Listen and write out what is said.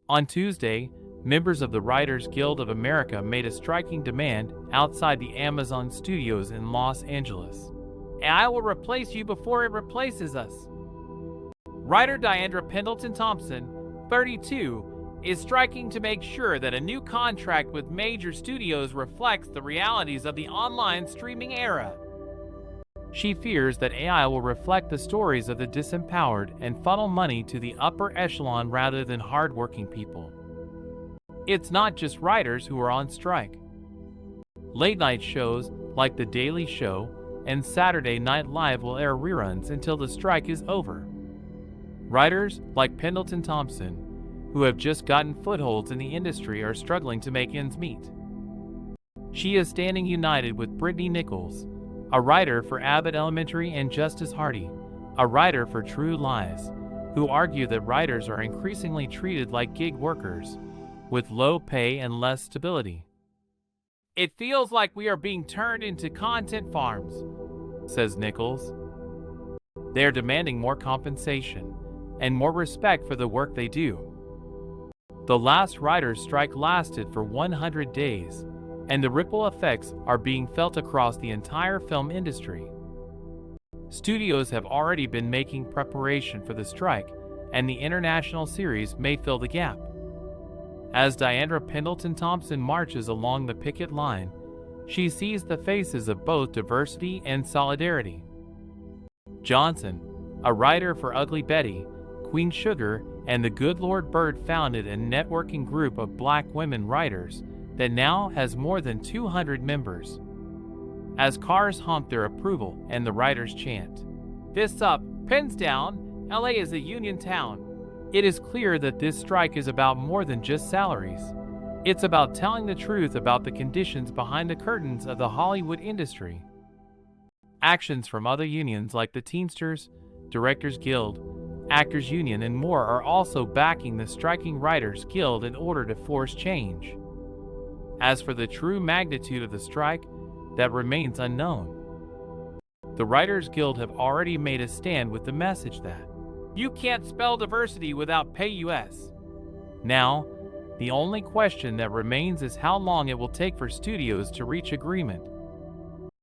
On Tuesday, members of the Writers Guild of America made a striking demand outside the Amazon studios in Los Angeles. AI will replace you before it replaces us. Writer Diandra Pendleton Thompson, 32, is striking to make sure that a new contract with major studios reflects the realities of the online streaming era. She fears that AI will reflect the stories of the disempowered and funnel money to the upper echelon rather than hardworking people. It's not just writers who are on strike. Late-night shows like The Daily Show and Saturday Night Live will air reruns until the strike is over. Writers like Pendleton Thompson, who have just gotten footholds in the industry, are struggling to make ends meet. She is standing united with Brittany Nichols, a writer for Abbott Elementary, and Justice Hardy, a writer for True Lies, who argue that writers are increasingly treated like gig workers, with low pay and less stability. It feels like we are being turned into content farms, says Nichols. They are demanding more compensation and more respect for the work they do. The last writers' strike lasted for 100 days, and the ripple effects are being felt across the entire film industry. Studios have already been making preparation for the strike, and the international series may fill the gap. As Diandra Pendleton Thompson marches along the picket line, she sees the faces of both diversity and solidarity. Johnson, a writer for Ugly Betty, Queen Sugar, and The Good Lord Bird, founded a networking group of Black women writers that now has more than 200 members. As cars honk their approval and the writers chant, "Fists up, pens down, LA is a union town," it is clear that this strike is about more than just salaries. It's about telling the truth about the conditions behind the curtains of the Hollywood industry. Actions from other unions like the Teamsters, Directors Guild, Actors Union, and more are also backing the striking Writers Guild in order to force change. As for the true magnitude of the strike, that remains unknown. The Writers Guild have already made a stand with the message that you can't spell diversity without pay US. Now, the only question that remains is how long it will take for studios to reach agreement.